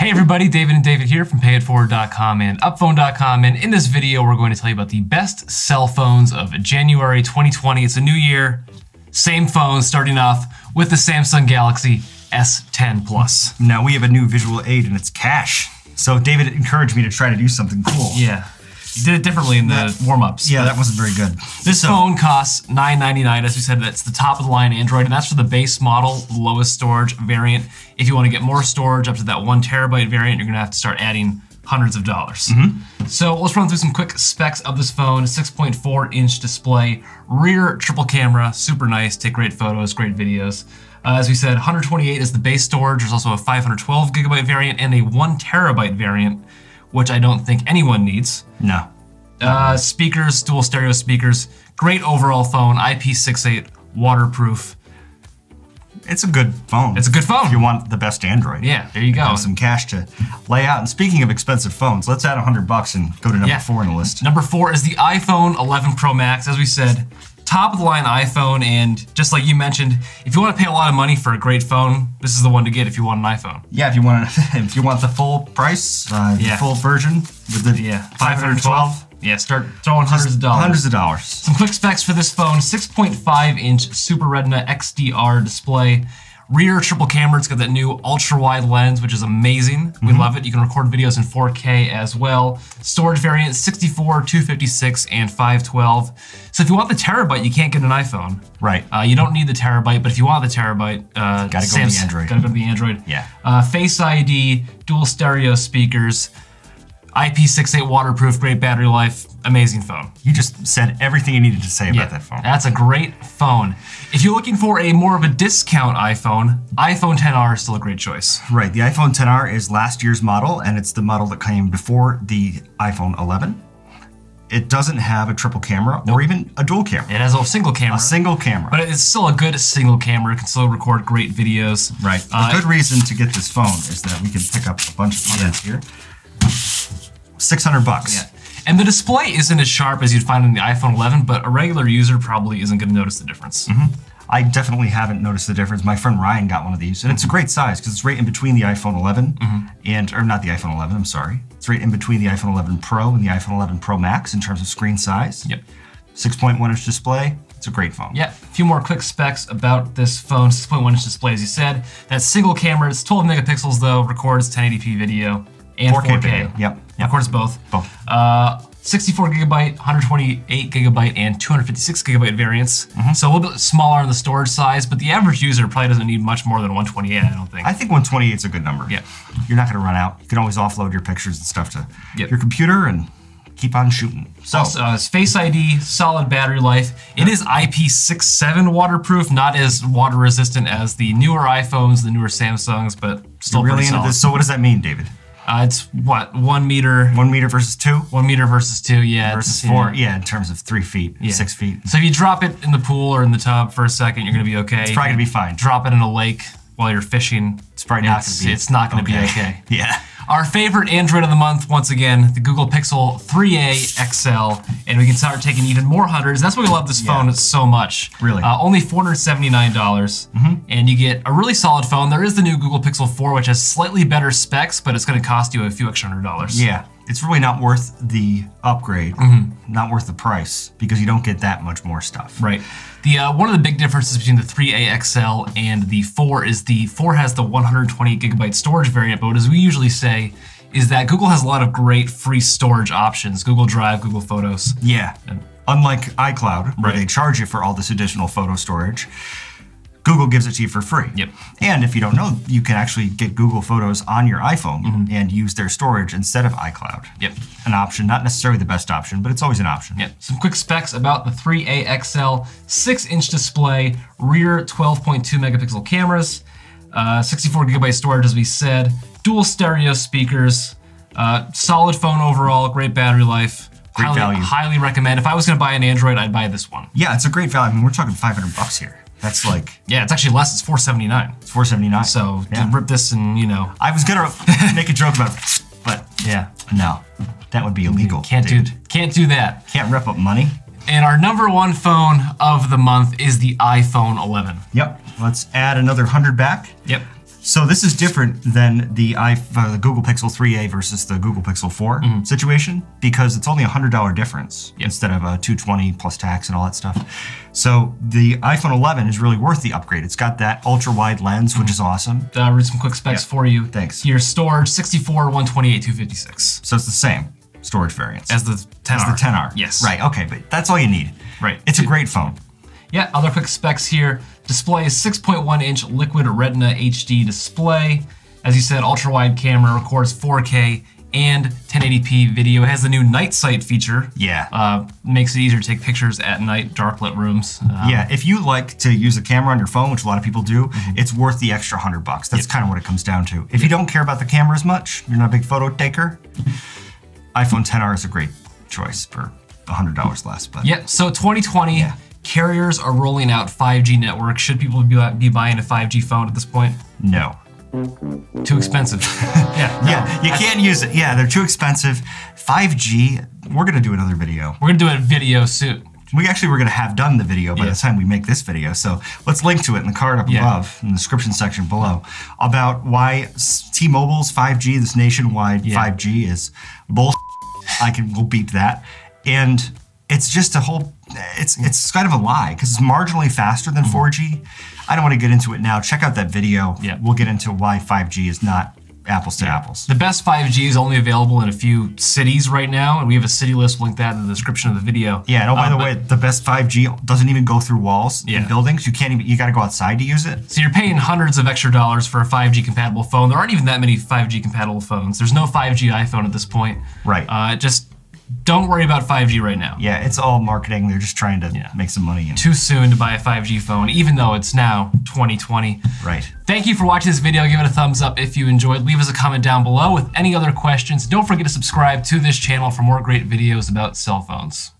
Hey everybody, David and David here from Payette.com and Upphone.com, and in this video we're going to tell you about the best cell phones of January 2020. It's a new year, same phone, starting off with the Samsung Galaxy S10 Plus. Now we have a new visual aid and it's cash. So David encouraged me to try to do something cool. Yeah, you did it differently in the warm-ups. Yeah, that wasn't very good. This phone costs $999. As we said, that's the top of the line Android, and that's for the base model, lowest storage variant. If you want to get more storage up to that 1 terabyte variant, you're gonna have to start adding hundreds of dollars. So let's run through some quick specs of this phone. 6.4-inch display, rear triple camera, super nice, take great photos, great videos. As we said, 128 is the base storage. There's also a 512 gigabyte variant and a 1 terabyte variant, which I don't think anyone needs. No. Speakers, dual stereo speakers, great overall phone, IP68, waterproof. It's a good phone. It's a good phone. If you want the best Android. Yeah, there you go. Have some cash to lay out. And speaking of expensive phones, let's add $100 and go to number 4 on the list. Number 4 is the iPhone 11 Pro Max. As we said, top of the line iPhone, and just like you mentioned, if you want to pay a lot of money for a great phone, this is the one to get if you want an iPhone. Yeah, if you want the full price, the full version with the 512. Yeah, start throwing hundreds of dollars. Hundreds of dollars. Some quick specs for this phone: 6.5-inch Super Retina XDR display. Rear triple camera, it's got that new ultra-wide lens, which is amazing. We love it. You can record videos in 4K as well. Storage variant, 64, 256, and 512. So if you want the terabyte, you can't get an iPhone. Right. You don't need the terabyte, but if you want the terabyte, gotta go to the Android. Gotta go to the Android. Yeah. Face ID, dual stereo speakers, IP68 waterproof, great battery life, amazing phone. You just said everything you needed to say about that phone. That's a great phone. If you're looking for a more of a discount iPhone XR is still a great choice. Right, the iPhone XR is last year's model, and it's the model that came before the iPhone 11. It doesn't have a triple camera or even a dual camera. It has a single camera. A single camera. But it's still a good single camera. It can still record great videos. Right. A good reason to get this phone is that we can pick up a bunch of others here. $600. Yeah. And the display isn't as sharp as you'd find in the iPhone 11, but a regular user probably isn't going to notice the difference. I definitely haven't noticed the difference. My friend Ryan got one of these, and it's a great size because it's right in between the iPhone 11 or not the iPhone 11, I'm sorry. It's right in between the iPhone 11 Pro and the iPhone 11 Pro Max in terms of screen size. Yep. 6.1-inch display. It's a great phone. Yeah, a few more quick specs about this phone. 6.1-inch display, as you said. That single camera, it's 12 megapixels though, records 1080p video and 4K. Video. Yep. Records both. 64 gigabyte, 128 gigabyte, and 256 gigabyte variants. So a little bit smaller on the storage size, but the average user probably doesn't need much more than 128, I don't think. I think 128 is a good number. Yeah. You're not going to run out. You can always offload your pictures and stuff to your computer and keep on shooting. So it's Face ID, solid battery life. It is IP67 waterproof, not as water resistant as the newer iPhones, the newer Samsungs, but still really pretty into solid. this. So what does that mean, David? It's what, 1 meter? 1 meter versus 2? 1 meter versus 2, yeah. Versus 4, yeah, in terms of 3 feet, 6 feet. So if you drop it in the pool or in the tub for a second, you're gonna be okay. It's probably gonna be fine. Drop it in a lake while you're fishing. It's probably not gonna be. It's not gonna be okay. Yeah. Our favorite Android of the month, once again, the Google Pixel 3a XL, and we can start taking even more hundreds. That's why we love this phone so much. Really? Only $479, and you get a really solid phone. There is the new Google Pixel 4, which has slightly better specs, but it's going to cost you a few extra $100. Yeah, it's really not worth the upgrade, not worth the price, because you don't get that much more stuff. Right. The one of the big differences between the 3a XL and the 4 is the 4 has the 128 gigabyte storage variant, but as we usually say, is that Google has a lot of great free storage options. Google Drive, Google Photos. Yeah. Unlike iCloud, where they charge you for all this additional photo storage, Google gives it to you for free. Yep. And if you don't know, you can actually get Google Photos on your iPhone and use their storage instead of iCloud. Yep. An option, not necessarily the best option, but it's always an option. Yep. Some quick specs about the 3a XL: 6-inch display, rear 12.2 megapixel cameras, 64 gigabyte storage, as we said, dual stereo speakers, solid phone overall, great battery life. Great value. Highly recommend. If I was going to buy an Android, I'd buy this one. Yeah, it's a great value. I mean, we're talking $500 here. That's like... Yeah, it's actually less. It's $479. It's $479. So to rip this and, you know... I was going to make a joke about it, but yeah, no. That would be illegal. Can't do that. Can't rip up money. And our #1 phone of the month is the iPhone 11. Yep. Let's add another 100 back. Yep. So this is different than the Google Pixel 3a versus the Google Pixel 4 situation, because it's only a $100 difference instead of a $220 plus tax and all that stuff. So the iPhone 11 is really worth the upgrade. It's got that ultra-wide lens, which is awesome. Read some quick specs for you. Thanks. Your storage, 64, 128, 256. So it's the same storage variants. As the 10R. As the 10R. Yes. Right, okay, but that's all you need. Right. It's a great phone. Yeah, other quick specs here. Display is 6.1-inch liquid retina HD display. As you said, ultra-wide camera, records 4K and 1080p video. It has the new night sight feature. Yeah. Makes it easier to take pictures at night, dark lit rooms. Yeah, if you like to use a camera on your phone, which a lot of people do, it's worth the extra $100. That's kind of what it comes down to. If you don't care about the camera as much, you're not a big photo taker, iPhone 10R is a great choice for $100 less. But yeah, so 2020, carriers are rolling out 5G networks. Should people be buying a 5G phone at this point? No. Too expensive. Yeah, you can't use it. Yeah, they're too expensive. 5G, we're gonna do another video. We're gonna do a video soon. We actually were gonna have done the video by the time we make this video, so let's link to it in the card up above, in the description section below, about why T-Mobile's 5G, this nationwide 5G, is bullshit. We'll beep that. And it's just a whole, it's kind of a lie, because it's marginally faster than 4G. I don't want to get into it now. Check out that video. We'll get into why 5G is not apples to apples. The best 5G is only available in a few cities right now, and we have a city list. We'll link that in the description of the video. Yeah, and by the way, the best 5G doesn't even go through walls in buildings. You can't even, you got to go outside to use it. So you're paying hundreds of extra dollars for a 5G compatible phone. There aren't even that many 5G compatible phones. There's no 5G iPhone at this point. Right. Just don't worry about 5G right now. Yeah, it's all marketing. They're just trying to make some money. Too soon to buy a 5G phone, even though it's now 2020. Right. Thank you for watching this video. Give it a thumbs up if you enjoyed. Leave us a comment down below with any other questions. Don't forget to subscribe to this channel for more great videos about cell phones.